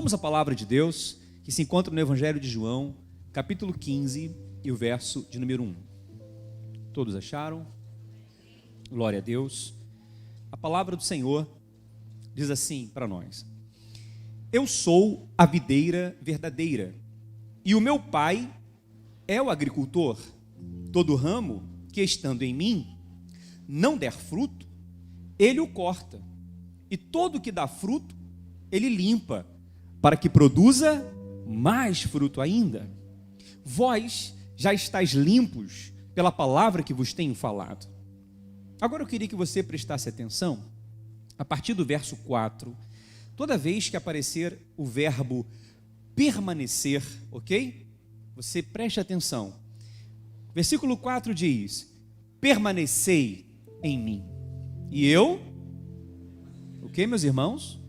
Vamos à palavra de Deus, que se encontra no Evangelho de João, capítulo 15 e o verso de número 1. Todos acharam? Glória a Deus. A palavra do Senhor diz assim para nós: Eu sou a videira verdadeira, e o meu Pai é o agricultor. Todo ramo que estando em mim não der fruto, ele o corta, e todo que dá fruto, ele limpa, para que produza mais fruto ainda. Vós já estáis limpos pela palavra que vos tenho falado. Agora eu queria que você prestasse atenção, a partir do verso 4, toda vez que aparecer o verbo permanecer, ok? Você preste atenção. Versículo 4 diz: permanecei em mim, e eu, ok, meus irmãos?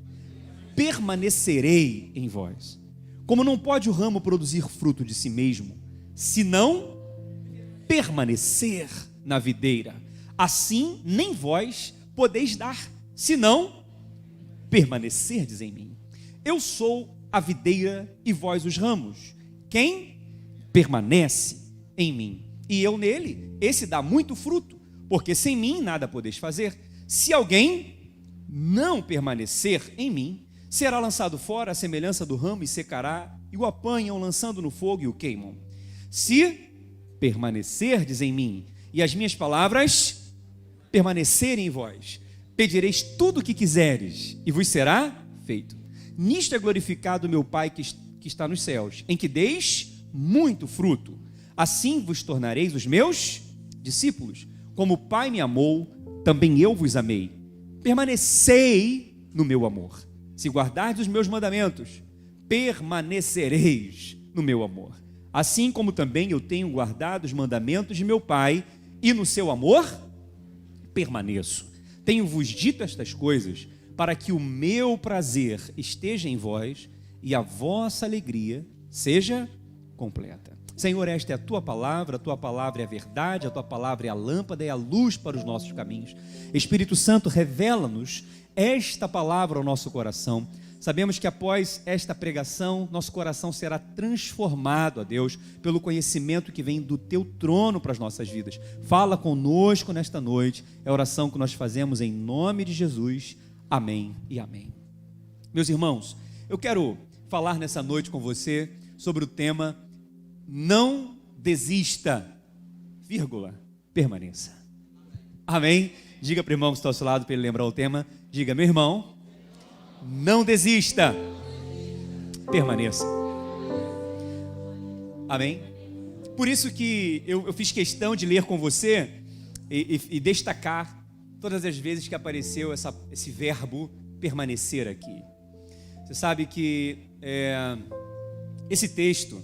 Permanecerei em vós. Como não pode o ramo produzir fruto de si mesmo, se não permanecer na videira, assim nem vós podeis dar, se não permanecerdes em mim. Eu sou a videira e vós os ramos. Quem permanece em mim e eu nele, esse dá muito fruto, porque sem mim nada podeis fazer. Se alguém não permanecer em mim, será lançado fora à semelhança do ramo e secará, e o apanham, lançando no fogo e o queimam. Se permanecerdes em mim e as minhas palavras permanecerem em vós, pedireis tudo o que quiseres e vos será feito. Nisto é glorificado meu Pai que está nos céus, em que deis muito fruto. Assim vos tornareis os meus discípulos. Como o Pai me amou, também eu vos amei. Permanecei no meu amor. Se guardardes os meus mandamentos, permanecereis no meu amor. Assim como também eu tenho guardado os mandamentos de meu Pai, e no seu amor permaneço. Tenho-vos dito estas coisas, para que o meu prazer esteja em vós, e a vossa alegria seja completa. Senhor, esta é a tua palavra é a verdade, a tua palavra é a lâmpada, é a luz para os nossos caminhos. Espírito Santo, revela-nos esta palavra ao nosso coração. Sabemos que após esta pregação, nosso coração será transformado, a Deus, pelo conhecimento que vem do teu trono para as nossas vidas. Fala conosco nesta noite, é a oração que nós fazemos em nome de Jesus. Amém e amém. Meus irmãos, eu quero falar nessa noite com você sobre o tema não desista, vírgula, permaneça. Amém? Diga para o irmão que está ao seu lado para ele lembrar o tema. Diga: meu irmão, não desista, permaneça. Amém? Por isso que eu fiz questão de ler com você e destacar todas as vezes que apareceu esse verbo permanecer aqui. Você sabe que esse texto,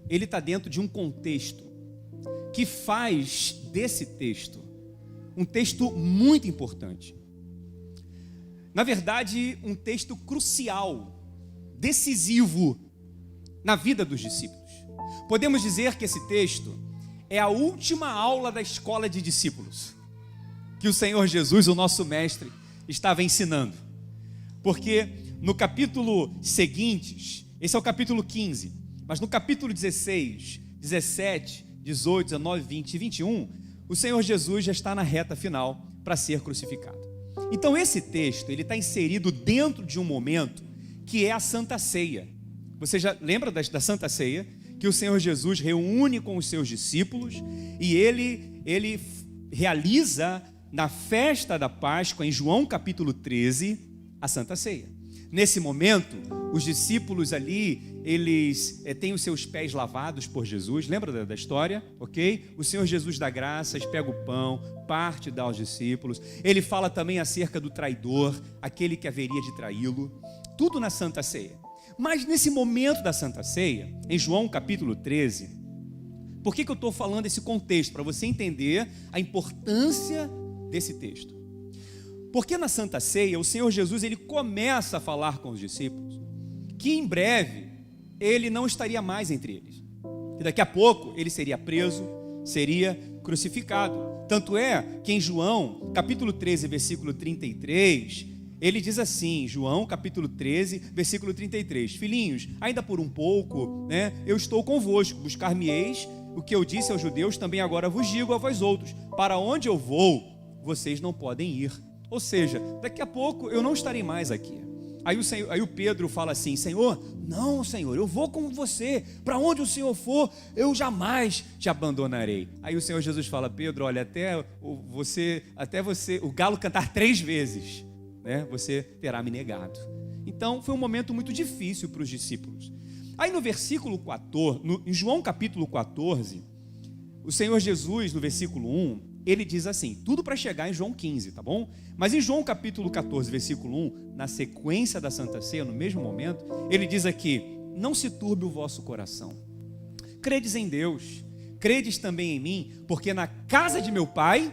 ele está dentro de um contexto que faz desse texto um texto muito importante. Na verdade, um texto crucial, decisivo na vida dos discípulos. Podemos dizer que esse texto é a última aula da escola de discípulos que o Senhor Jesus, o nosso mestre, estava ensinando. Porque no capítulo seguintes, esse é o capítulo 15, mas no capítulo 16, 17, 18, 19, 20 e 21, o Senhor Jesus já está na reta final para ser crucificado. Então esse texto, ele está inserido dentro de um momento que é a Santa Ceia. Você já lembra da Santa Ceia? Que o Senhor Jesus reúne com os seus discípulos e ele realiza na festa da Páscoa, em João capítulo 13, a Santa Ceia. Nesse momento, os discípulos ali, eles têm os seus pés lavados por Jesus. Lembra da história? Ok? O Senhor Jesus dá graças, pega o pão, parte e dá aos discípulos. Ele fala também acerca do traidor, aquele que haveria de traí-lo. Tudo na Santa Ceia. Mas nesse momento da Santa Ceia, em João capítulo 13, por que eu estou falando esse contexto? Para você entender a importância desse texto. Porque na Santa Ceia, o Senhor Jesus, ele começa a falar com os discípulos que em breve ele não estaria mais entre eles. E daqui a pouco ele seria preso, seria crucificado. Tanto é que em João, capítulo 13, versículo 33, ele diz assim, João capítulo 13, versículo 33, filhinhos, ainda por um pouco, né, eu estou convosco, buscar-me-eis, o que eu disse aos judeus, também agora vos digo a vós outros, para onde eu vou, vocês não podem ir. Ou seja, daqui a pouco eu não estarei mais aqui. Aí o Pedro fala assim, Senhor, não, Senhor, eu vou com você, para onde o Senhor for, eu jamais te abandonarei. Aí o Senhor Jesus fala, Pedro, olha, até você, o galo cantar 3 vezes, né, você terá me negado. Então foi um momento muito difícil para os discípulos. Aí no versículo 14, em João capítulo 14, o Senhor Jesus, no versículo 1, ele diz assim, tudo para chegar em João 15, tá bom? Mas em João capítulo 14, versículo 1, na sequência da Santa Ceia, no mesmo momento, ele diz aqui, não se turbe o vosso coração. Credes em Deus, credes também em mim, porque na casa de meu Pai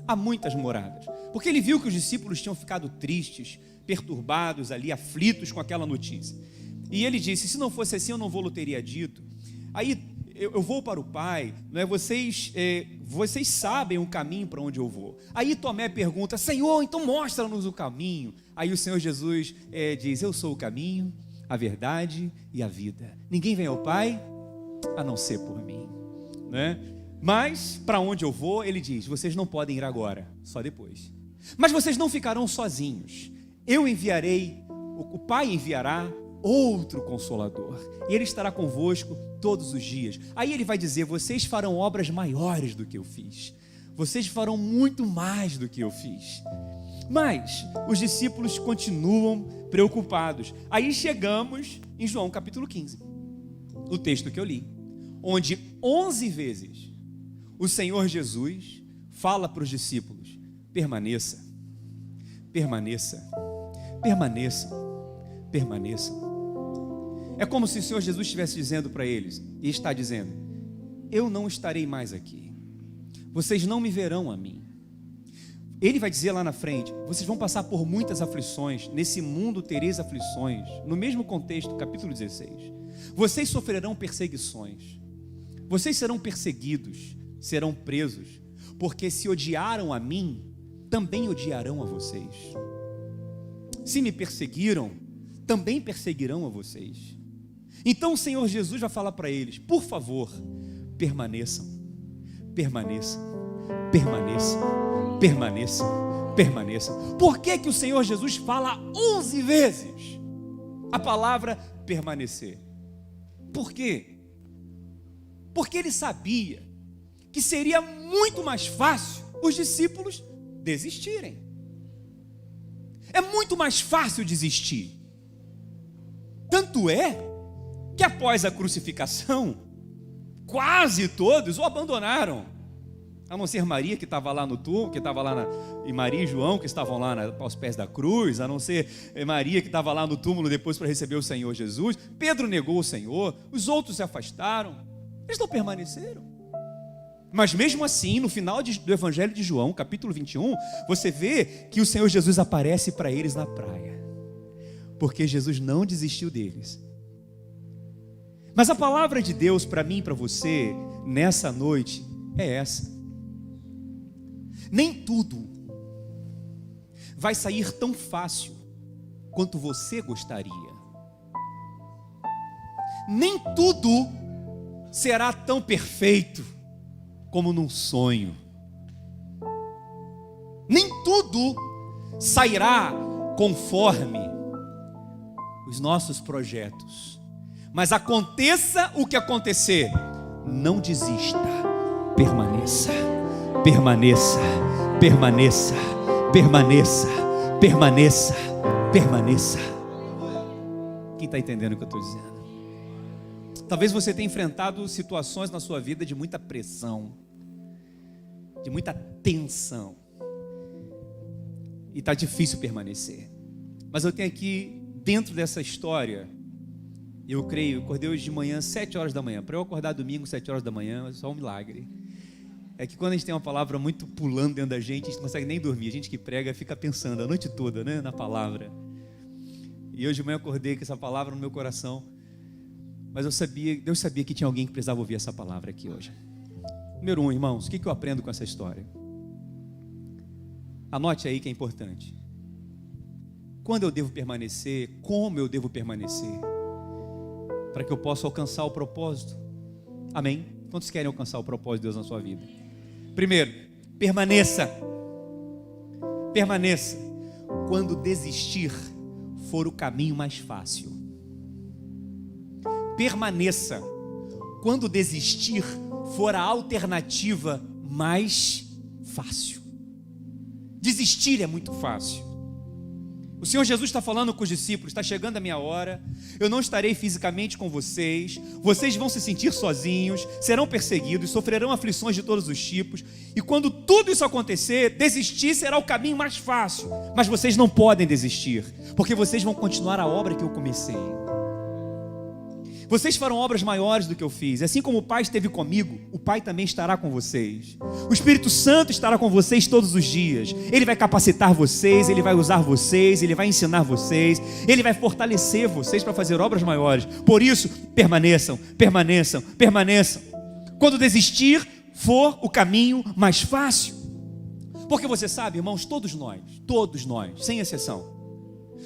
há muitas moradas. Porque ele viu que os discípulos tinham ficado tristes, perturbados ali, aflitos com aquela notícia. E ele disse, se não fosse assim, eu não vou-lhe teria dito. Aí, eu vou para o Pai, né? Vocês sabem o caminho para onde eu vou. Aí Tomé pergunta, Senhor, então mostra-nos o caminho. Aí o Senhor Jesus diz, eu sou o caminho, a verdade e a vida. Ninguém vem ao Pai a não ser por mim, né? Mas para onde eu vou, ele diz, vocês não podem ir agora, só depois. Mas vocês não ficarão sozinhos. Eu enviarei, o Pai enviará outro Consolador, e Ele estará convosco todos os dias. Aí Ele vai dizer, vocês farão obras maiores do que eu fiz, vocês farão muito mais do que eu fiz. Mas os discípulos continuam preocupados. Aí chegamos em João capítulo 15, o texto que eu li, onde 11 vezes o Senhor Jesus fala para os discípulos, permaneça, permaneça, permaneça, permaneçam. É como se o Senhor Jesus estivesse dizendo para eles, e está dizendo, eu não estarei mais aqui, vocês não me verão a mim. Ele vai dizer lá na frente, vocês vão passar por muitas aflições, nesse mundo tereis aflições, no mesmo contexto, capítulo 16, vocês sofrerão perseguições, vocês serão perseguidos, serão presos, porque se odiaram a mim, também odiarão a vocês. Se me perseguiram, também perseguirão a vocês. Então o Senhor Jesus vai falar para eles, por favor, permaneçam, permaneçam, permaneçam, permaneçam, permaneçam. Por que que o Senhor Jesus fala 11 vezes a palavra permanecer? Por quê? Porque ele sabia que seria muito mais fácil os discípulos desistirem. É muito mais fácil desistir. Tanto é que após a crucificação, quase todos o abandonaram, a não ser Maria, que estava lá no túmulo, que estava lá e Maria e João, que estavam lá aos pés da cruz, a não ser Maria, que estava lá no túmulo depois para receber o Senhor Jesus. Pedro negou o Senhor, os outros se afastaram, eles não permaneceram. Mas mesmo assim, no final do Evangelho de João, capítulo 21, você vê que o Senhor Jesus aparece para eles na praia, porque Jesus não desistiu deles. Mas a palavra de Deus para mim e para você, nessa noite, é essa. Nem tudo vai sair tão fácil quanto você gostaria. Nem tudo será tão perfeito como num sonho. Nem tudo sairá conforme os nossos projetos. Mas aconteça o que acontecer, não desista, permaneça, permaneça, permaneça, permaneça, permaneça, permaneça. Quem está entendendo o que eu estou dizendo? Talvez você tenha enfrentado situações na sua vida de muita pressão, de muita tensão, e está difícil permanecer. Mas eu tenho aqui, dentro dessa história, eu creio, eu acordei hoje de manhã, 7 horas da manhã. Para eu acordar domingo, 7 horas da manhã, é só um milagre. É que quando a gente tem uma palavra muito pulando dentro da gente, a gente não consegue nem dormir. A gente que prega fica pensando a noite toda, né, na palavra. E hoje de manhã eu acordei com essa palavra no meu coração. Mas Deus sabia que tinha alguém que precisava ouvir essa palavra aqui hoje. Número 1, irmãos, o que eu aprendo com essa história? Anote aí que é importante. quando eu devo permanecer, como eu devo permanecer, para que eu possa alcançar o propósito. Amém? Quantos querem alcançar o propósito de Deus na sua vida? Primeiro, permaneça. Permaneça. Quando desistir for o caminho mais fácil. Permaneça. Quando desistir for a alternativa mais fácil. Desistir é muito fácil. O Senhor Jesus está falando com os discípulos: está chegando a minha hora, eu não estarei fisicamente com vocês, vocês vão se sentir sozinhos, serão perseguidos, sofrerão aflições de todos os tipos, e quando tudo isso acontecer, desistir será o caminho mais fácil, mas vocês não podem desistir, porque vocês vão continuar a obra que eu comecei. Vocês farão obras maiores do que eu fiz. Assim como o Pai esteve comigo, o Pai também estará com vocês. O Espírito Santo estará com vocês todos os dias. Ele vai capacitar vocês, Ele vai usar vocês, Ele vai ensinar vocês, Ele vai fortalecer vocês para fazer obras maiores. Por isso, permaneçam, permaneçam, permaneçam. Quando desistir for o caminho mais fácil. Porque você sabe, irmãos, todos nós, sem exceção,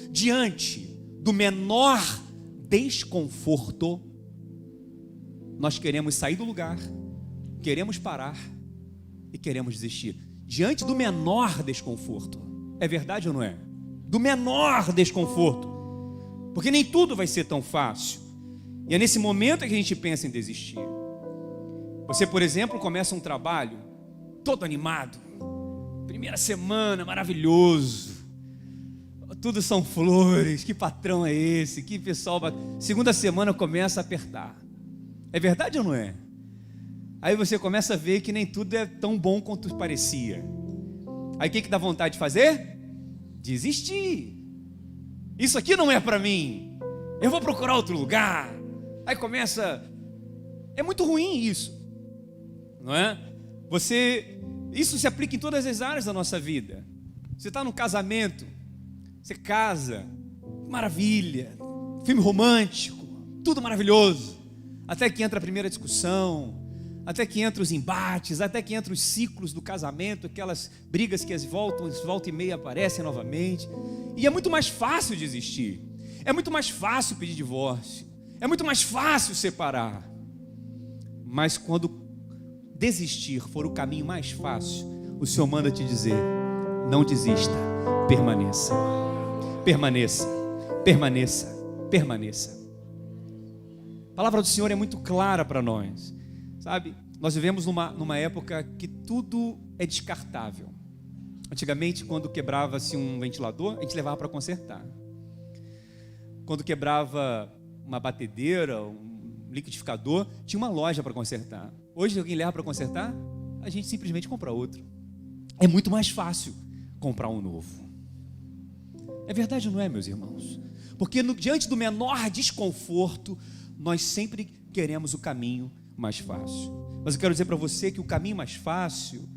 diante do menor desconforto, nós queremos sair do lugar, queremos parar e queremos desistir. Diante do menor desconforto. É verdade ou não é? Do menor desconforto. Porque nem tudo vai ser tão fácil. E é nesse momento que a gente pensa em desistir. Você, por exemplo, começa um trabalho todo animado. Primeira semana, maravilhoso. Tudo são flores, que patrão é esse? Que pessoal. Segunda semana começa a apertar. É verdade ou não é? Aí você começa a ver que nem tudo é tão bom quanto parecia. Aí o que dá vontade de fazer? Desistir. Isso aqui não é para mim. Eu vou procurar outro lugar. Aí começa. É muito ruim isso, não é? Isso se aplica em todas as áreas da nossa vida. Você está no casamento. Você casa, maravilha, filme romântico, tudo maravilhoso. Até que entra a primeira discussão, até que entra os embates, até que entra os ciclos do casamento, aquelas brigas que volta e meia aparecem novamente. E é muito mais fácil desistir, é muito mais fácil pedir divórcio, é muito mais fácil separar. Mas quando desistir for o caminho mais fácil, o Senhor manda te dizer: não desista, permaneça. Permaneça, permaneça, permaneça. A palavra do Senhor é muito clara para nós, sabe? Nós vivemos numa época que tudo é descartável. Antigamente, quando quebrava-se um ventilador, a gente levava para consertar. Quando quebrava uma batedeira, um liquidificador, tinha uma loja para consertar. Hoje, alguém leva para consertar, a gente simplesmente compra outro. É muito mais fácil comprar um novo. É verdade ou não é, meus irmãos? Porque diante do menor desconforto, nós sempre queremos o caminho mais fácil. Mas eu quero dizer para você que o caminho mais fácil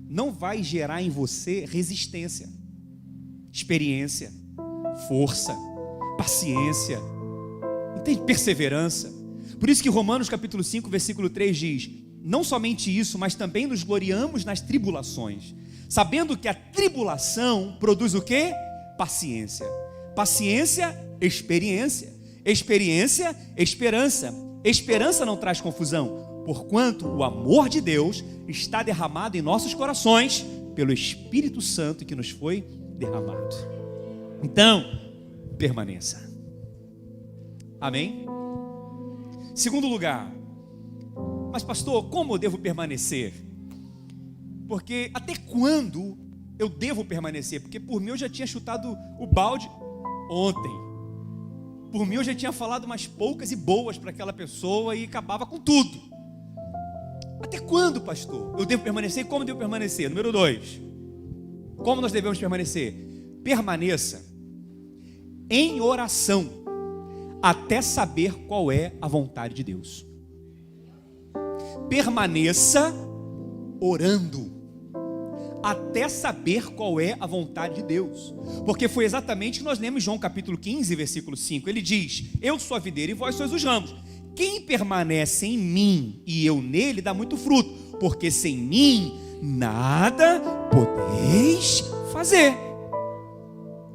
não vai gerar em você resistência, experiência, força, paciência, entende? Perseverança. Por isso que Romanos capítulo 5, versículo 3 diz: não somente isso, mas também nos gloriamos nas tribulações, sabendo que a tribulação produz o quê? Paciência. Paciência, experiência. Experiência, esperança. Esperança não traz confusão, porquanto o amor de Deus está derramado em nossos corações pelo Espírito Santo que nos foi derramado. Então, permaneça. Amém? Segundo lugar, mas pastor, como eu devo permanecer? Porque até quando eu devo permanecer? Porque por mim eu já tinha chutado o balde ontem. Por mim eu já tinha falado umas poucas e boas para aquela pessoa e acabava com tudo. Até quando, pastor, eu devo permanecer e como eu devo permanecer? Número 2, como nós devemos permanecer? Permaneça em oração até saber qual é a vontade de Deus. Permaneça orando até saber qual é a vontade de Deus. Porque foi exatamente o que nós lemos em João capítulo 15, versículo 5. Ele diz: eu sou a videira e vós sois os ramos. Quem permanece em mim e eu nele dá muito fruto, porque sem mim nada podeis fazer.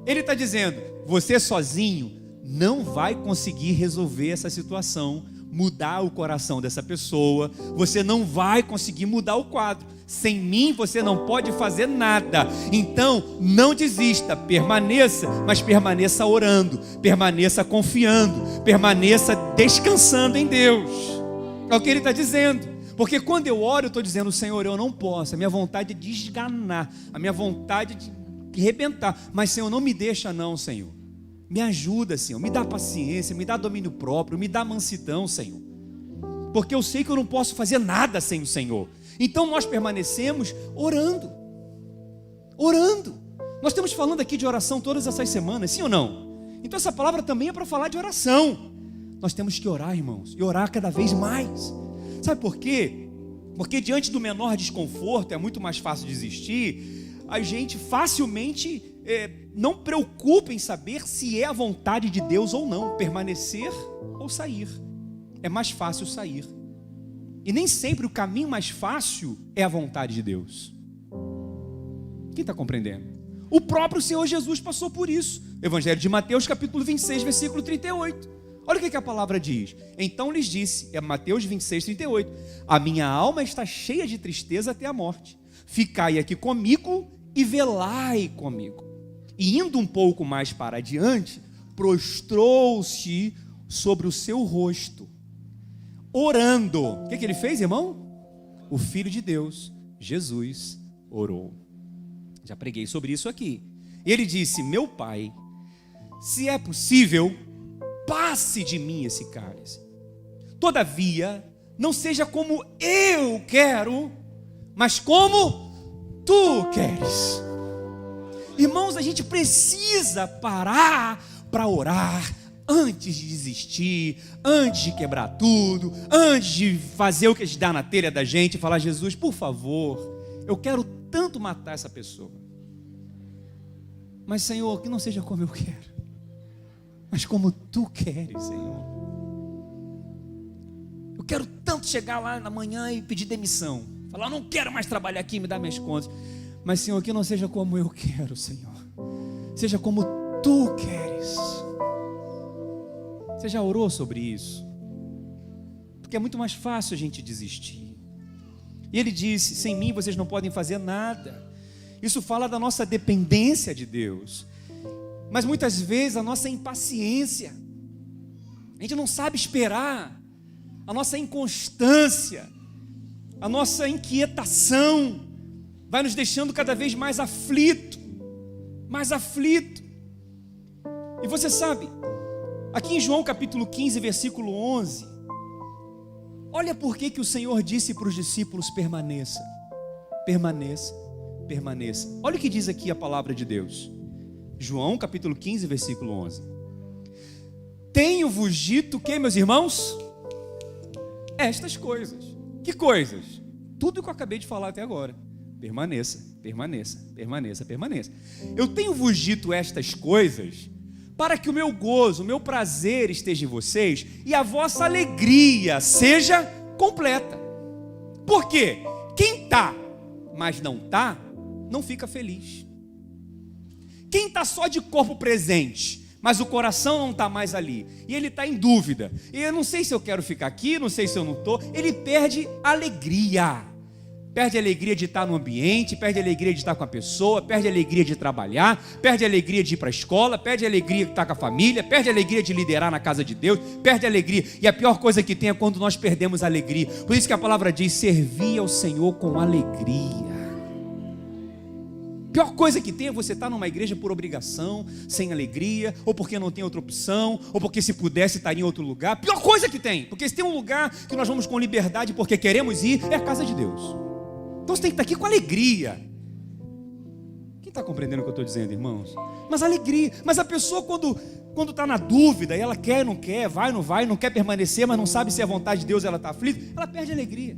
Ele está dizendo, você sozinho não vai conseguir resolver essa situação, mudar o coração dessa pessoa, você não vai conseguir mudar o quadro. Sem mim você não pode fazer nada. Então não desista, permaneça, mas permaneça orando, permaneça confiando, permaneça descansando em Deus. É o que ele está dizendo. Porque quando eu oro, eu estou dizendo, Senhor, eu não posso, a minha vontade é de desganar, a minha vontade é de arrebentar, mas Senhor, não me deixa não, Senhor. Me ajuda, Senhor, me dá paciência, me dá domínio próprio, me dá mansidão, Senhor. Porque eu sei que eu não posso fazer nada sem o Senhor. Então nós permanecemos orando. Orando. Nós estamos falando aqui de oração todas essas semanas, sim ou não? Então essa palavra também é para falar de oração. Nós temos que orar, irmãos, e orar cada vez mais. Sabe por quê? Porque diante do menor desconforto é muito mais fácil desistir. A gente facilmente não preocupa em saber se é a vontade de Deus ou não, permanecer ou sair. É mais fácil sair. E nem sempre o caminho mais fácil é a vontade de Deus. Quem está compreendendo? O próprio Senhor Jesus passou por isso. Evangelho de Mateus, capítulo 26, versículo 38. Olha o que a palavra diz. Então lhes disse, é Mateus 26, 38. A minha alma está cheia de tristeza até a morte. Ficai aqui comigo e velai comigo. E indo um pouco mais para adiante, prostrou-se sobre o seu rosto, orando. O que ele fez, irmão? O Filho de Deus, Jesus, orou. Já preguei sobre isso aqui. E ele disse, meu Pai, se é possível, passe de mim esse cálice. Todavia, não seja como eu quero, mas como tu queres. Irmãos, a gente precisa parar para orar antes de desistir, antes de quebrar tudo, antes de fazer o que a gente dá na telha da gente, falar, Jesus, por favor, eu quero tanto matar essa pessoa, mas Senhor, que não seja como eu quero, mas como tu queres, Senhor. Eu quero tanto chegar lá na manhã e pedir demissão, falar, não quero mais trabalhar aqui, me dá minhas contas, mas Senhor, que não seja como eu quero, Senhor, seja como tu queres. Você já orou sobre isso? Porque é muito mais fácil a gente desistir. E ele disse, sem mim vocês não podem fazer nada. Isso fala da nossa dependência de Deus, mas muitas vezes a nossa impaciência, a gente não sabe esperar, a nossa inconstância, a nossa inquietação vai nos deixando cada vez mais aflito. E você sabe, aqui em João capítulo 15, versículo 11, olha por que o Senhor disse para os discípulos, permaneça. Olha o que diz aqui a palavra de Deus. João capítulo 15, versículo 11. Tenho-vos dito que, meus irmãos? Estas coisas. Que coisas? Tudo o que eu acabei de falar até agora. Permaneça. Eu tenho-vos dito estas coisas para que o meu gozo, o meu prazer esteja em vocês e a vossa alegria seja completa. Por quê? Quem está, mas não está, não fica feliz. Quem está só de corpo presente, mas o coração não está mais ali, e ele está em dúvida, e eu não sei se eu quero ficar aqui, não sei se eu não estou, ele perde alegria. Perde a alegria de estar no ambiente, perde a alegria de estar com a pessoa, perde a alegria de trabalhar, perde a alegria de ir para a escola, perde a alegria de estar com a família, perde a alegria de liderar na casa de Deus, perde a alegria. E a pior coisa que tem é quando nós perdemos a alegria. Por isso que a palavra diz, servir ao Senhor com alegria. Pior coisa que tem é você estar numa igreja por obrigação, sem alegria, ou porque não tem outra opção, ou porque se pudesse estaria em outro lugar. Pior coisa que tem, porque se tem um lugar que nós vamos com liberdade porque queremos ir, é a casa de Deus. Então você tem que estar aqui com alegria. Quem está compreendendo o que eu estou dizendo, irmãos? Mas alegria. Mas a pessoa quando está na dúvida, e ela quer, não quer, vai, não quer permanecer, mas não sabe se é a vontade de Deus, ela está aflita, ela perde a alegria.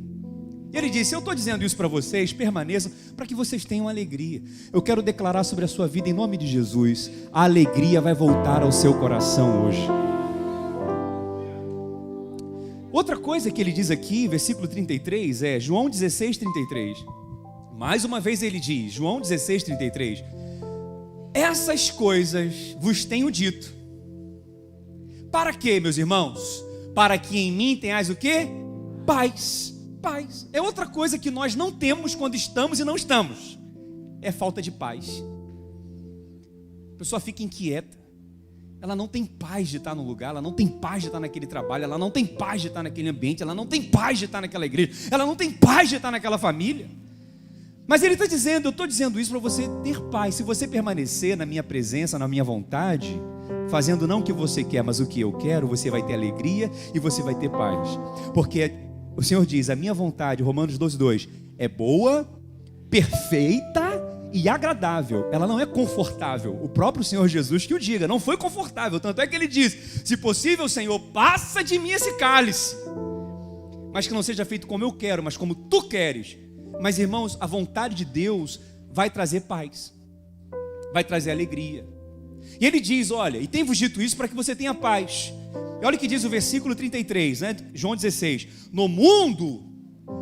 E ele disse, eu estou dizendo isso para vocês, permaneçam, para que vocês tenham alegria. Eu quero declarar sobre a sua vida, em nome de Jesus, a alegria vai voltar ao seu coração hoje. Outra coisa que ele diz aqui, versículo 33, é João 16, 33. Mais uma vez ele diz, João 16, 33. Essas coisas vos tenho dito. Para quê, meus irmãos? Para que em mim tenhais o quê? Paz. Paz. É outra coisa que nós não temos quando estamos e não estamos. É falta de paz. A pessoa fica inquieta. Ela não tem paz de estar no lugar, ela não tem paz de estar naquele trabalho, ela não tem paz de estar naquele ambiente, ela não tem paz de estar naquela igreja, ela não tem paz de estar naquela família. Mas ele está dizendo, eu estou dizendo isso para você ter paz. Se você permanecer na minha presença, na minha vontade, fazendo não o que você quer, mas o que eu quero, você vai ter alegria e você vai ter paz. Porque o Senhor diz, a minha vontade, Romanos 12:2, é boa, perfeita e agradável. Ela não é confortável. O próprio Senhor Jesus que o diga, não foi confortável. Tanto é que ele diz, se possível, Senhor, passa de mim esse cálice, mas que não seja feito como eu quero, mas como tu queres. Mas irmãos, a vontade de Deus vai trazer paz, vai trazer alegria. E ele diz, olha, e tenho-vos dito isso para que você tenha paz. E olha o que diz o versículo 33, né? João 16, no mundo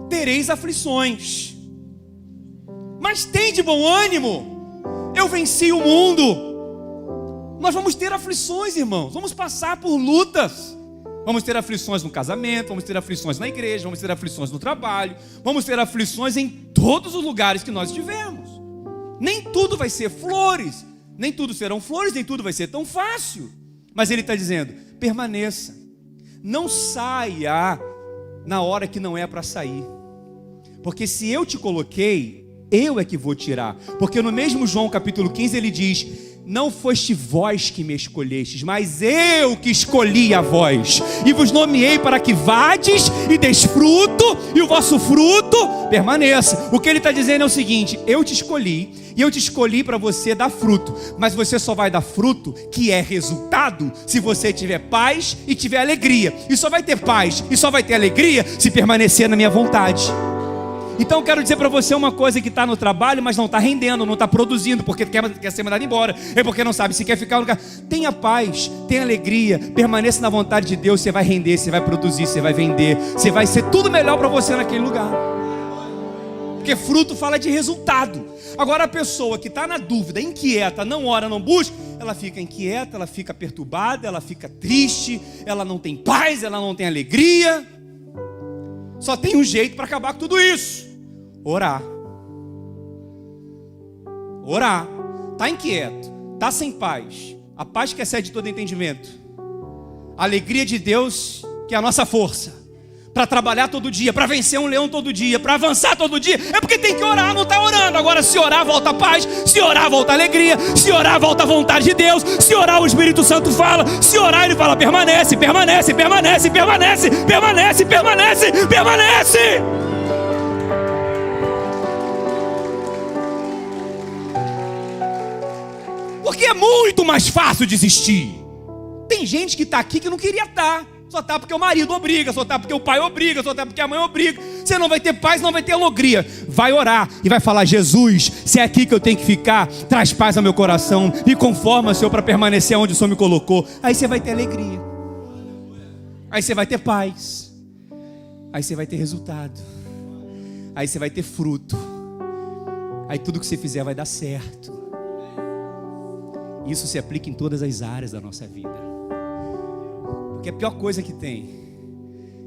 tereis aflições, mas tem de bom ânimo, eu venci o mundo. Nós vamos ter aflições, irmãos, vamos passar por lutas. Vamos ter aflições no casamento, vamos ter aflições na igreja, vamos ter aflições no trabalho, vamos ter aflições em todos os lugares que nós estivermos. Nem tudo vai ser flores, nem tudo serão flores, nem tudo vai ser tão fácil. Mas ele está dizendo, permaneça, não saia na hora que não é para sair. Porque se eu te coloquei, eu é que vou tirar. Porque no mesmo João capítulo 15 ele diz, não foste vós que me escolhestes, mas eu que escolhi a vós, e vos nomeei para que vades e deis fruto, e o vosso fruto permaneça. O que ele está dizendo é o seguinte, eu te escolhi, e eu te escolhi para você dar fruto, mas você só vai dar fruto, que é resultado, se você tiver paz e tiver alegria. E só vai ter paz e só vai ter alegria se permanecer na minha vontade. Então eu quero dizer para você uma coisa, que está no trabalho, mas não está rendendo, não está produzindo, porque quer ser mandado embora, é porque não sabe se quer ficar no lugar. Tenha paz, tenha alegria, permaneça na vontade de Deus, você vai render, você vai produzir, você vai vender, você vai ser tudo melhor para você naquele lugar. Porque fruto fala de resultado. Agora a pessoa que está na dúvida, inquieta, não ora, não busca, ela fica inquieta, ela fica perturbada, ela fica triste, ela não tem paz, ela não tem alegria. Só tem um jeito para acabar com tudo isso: orar. Orar. Está inquieto, está sem paz, a paz que excede todo entendimento, a alegria de Deus que é a nossa força para trabalhar todo dia, para vencer um leão todo dia, para avançar todo dia, é porque tem que orar, não está orando. Agora se orar volta a paz, se orar volta a alegria, se orar volta a vontade de Deus, se orar o Espírito Santo fala, se orar ele fala permanece, permanece, permanece, permanece, permanece, permanece, permanece. Porque é muito mais fácil desistir. Tem gente que está aqui que não queria estar, só está porque o marido obriga, só está porque o pai obriga, só está porque a mãe obriga. Você não vai ter paz, não vai ter alegria. Vai orar e vai falar: Jesus, se é aqui que eu tenho que ficar, traz paz ao meu coração, me conforma, Senhor, para permanecer onde o Senhor me colocou. Aí você vai ter alegria, aí você vai ter paz, aí você vai ter resultado, aí você vai ter fruto, aí tudo que você fizer vai dar certo. Isso se aplica em todas as áreas da nossa vida. Porque a pior coisa que tem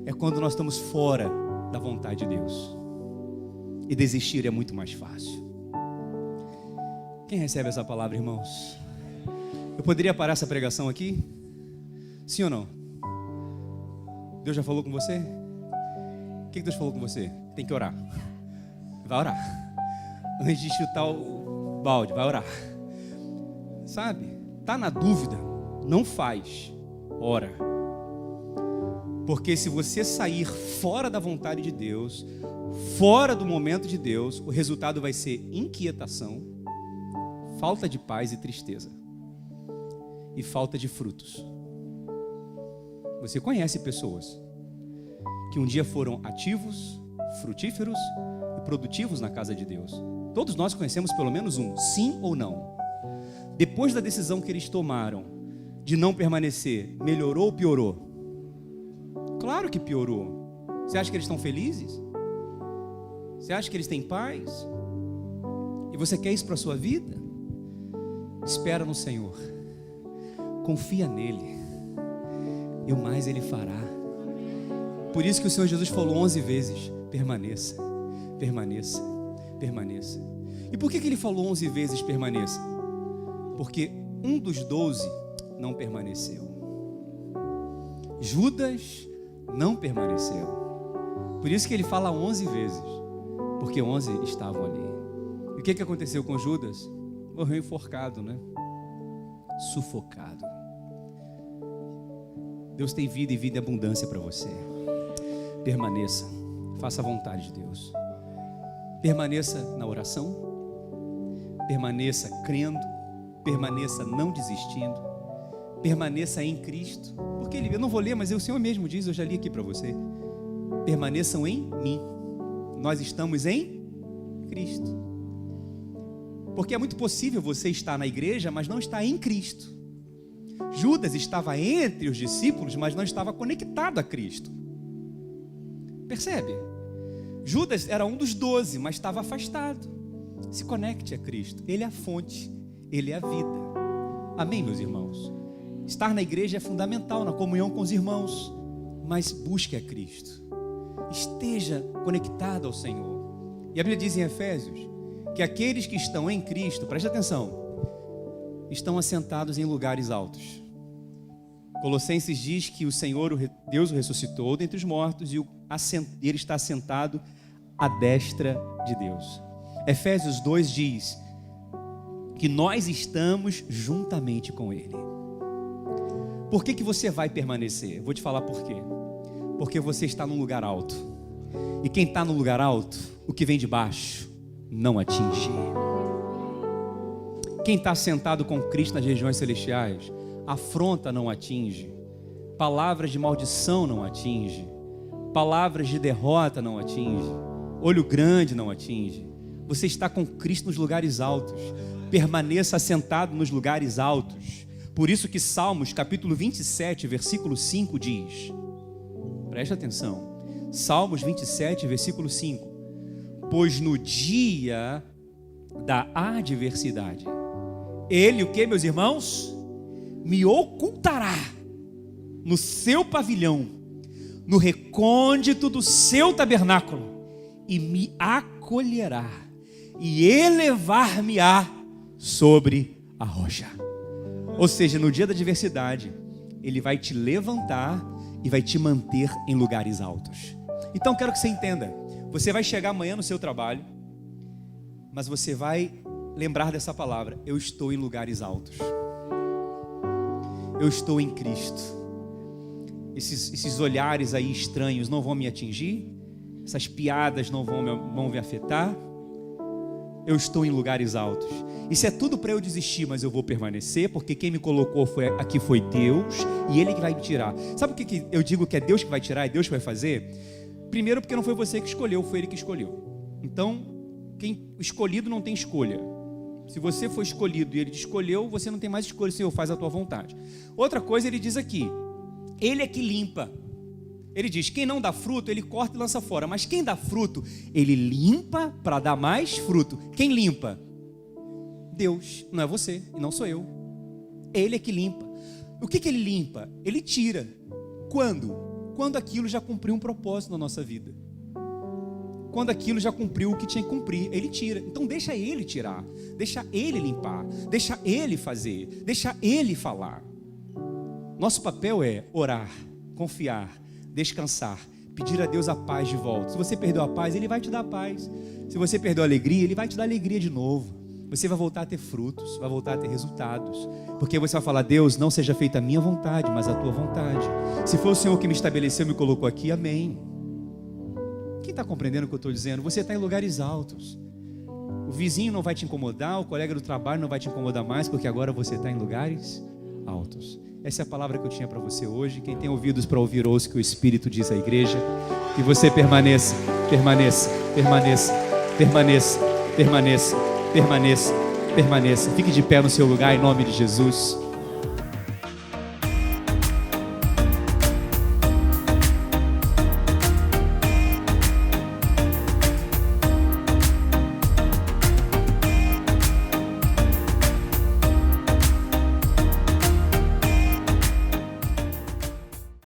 é quando nós estamos fora da vontade de Deus. E desistir é muito mais fácil. Quem recebe essa palavra, irmãos? Eu poderia parar essa pregação aqui? Sim ou não? Deus já falou com você? O que Deus falou com você? Tem que orar. Vai orar. Antes de chutar o balde, vai orar. Sabe? Tá na dúvida? Não faz. Ora. Porque se você sair fora da vontade de Deus, fora do momento de Deus, o resultado vai ser inquietação, falta de paz e tristeza, e falta de frutos. Você conhece pessoas que um dia foram ativos, frutíferos e produtivos na casa de Deus. Todos nós conhecemos pelo menos um, sim ou não. Depois da decisão que eles tomaram de não permanecer, melhorou ou piorou? Claro que piorou. Você acha que eles estão felizes? Você acha que eles têm paz? E você quer isso para a sua vida? Espera no Senhor. Confia nele. E o mais ele fará. Por isso que o Senhor Jesus falou 11 vezes: permaneça, permaneça, permaneça. E por que ele falou 11 vezes permaneça? Porque um dos 12 não permaneceu. Judas não permaneceu. Por isso que ele fala 11 vezes, porque 11 estavam ali. E o que aconteceu com Judas? Morreu enforcado, né? Sufocado. Deus tem vida e vida em abundância para você. Permaneça, faça a vontade de Deus. Permaneça na oração, permaneça crendo, permaneça não desistindo, permaneça em Cristo. Porque eu não vou ler, mas o Senhor mesmo diz, eu já li aqui para você. Permaneçam em mim. Nós estamos em Cristo. Porque é muito possível você estar na igreja, mas não estar em Cristo. Judas estava entre os discípulos, mas não estava conectado a Cristo. Percebe? Judas era um dos 12, mas estava afastado. Se conecte a Cristo. Ele é a fonte, Ele é a vida. Amém, meus irmãos? Estar na igreja é fundamental, na comunhão com os irmãos, mas busque a Cristo. Esteja conectado ao Senhor. E a Bíblia diz em Efésios que aqueles que estão em Cristo, preste atenção, estão assentados em lugares altos. Colossenses diz que o Senhor, Deus o ressuscitou dentre os mortos e ele está assentado à destra de Deus. Efésios 2 diz que nós estamos juntamente com Ele. Por que você vai permanecer? Vou te falar por quê. Porque você está num lugar alto. E quem está no lugar alto, o que vem de baixo não atinge. Quem está sentado com Cristo nas regiões celestiais, afronta não atinge, palavras de maldição não atinge, palavras de derrota não atinge, olho grande não atinge. Você está com Cristo nos lugares altos. Permaneça assentado nos lugares altos. Por isso que Salmos capítulo 27 versículo 5 diz, preste atenção, Salmos 27 versículo 5: pois no dia da adversidade Ele, o que, meus irmãos? Me ocultará no seu pavilhão, no recôndito do seu tabernáculo, e me acolherá, e elevar-me-á sobre a rocha. Ou seja, no dia da adversidade, Ele vai te levantar e vai te manter em lugares altos. Então quero que você entenda, você vai chegar amanhã no seu trabalho, mas você vai lembrar dessa palavra: eu estou em lugares altos. Eu estou em Cristo. Esses olhares aí estranhos não vão me atingir, essas piadas não vão me afetar. Eu estou em lugares altos. Isso é tudo para eu desistir, mas eu vou permanecer, porque quem me colocou aqui foi Deus, e Ele que vai me tirar. Sabe o que eu digo que é Deus que vai tirar, é Deus que vai fazer? Primeiro, porque não foi você que escolheu, foi Ele que escolheu. Então, quem escolhido não tem escolha. Se você foi escolhido e Ele te escolheu, você não tem mais escolha, Senhor, faz a tua vontade. Outra coisa, Ele diz aqui: Ele é que limpa. Ele diz, quem não dá fruto, Ele corta e lança fora. Mas quem dá fruto, Ele limpa para dar mais fruto. Quem limpa? Deus, não é você e não sou eu. Ele é que limpa. O que Ele limpa? Ele tira. Quando? Quando aquilo já cumpriu um propósito na nossa vida. Quando aquilo já cumpriu o que tinha que cumprir, Ele tira. Então deixa Ele tirar, deixa Ele limpar, deixa Ele fazer, deixa Ele falar. Nosso papel é orar, confiar, descansar, pedir a Deus a paz de volta. Se você perdeu a paz, Ele vai te dar a paz. Se você perdeu a alegria, Ele vai te dar alegria de novo. Você vai voltar a ter frutos, vai voltar a ter resultados, porque você vai falar: Deus, não seja feita a minha vontade, mas a tua vontade. Se foi o Senhor que me estabeleceu, me colocou aqui, amém. Quem está compreendendo o que eu estou dizendo? Você está em lugares altos. O vizinho não vai te incomodar, o colega do trabalho não vai te incomodar mais, porque agora você está em lugares altos. Essa é a palavra que eu tinha para você hoje. Quem tem ouvidos para ouvir, ouça o que o Espírito diz à igreja. Que você permaneça, permaneça, permaneça, permaneça, permaneça, permaneça, permaneça. Fique de pé no seu lugar em nome de Jesus.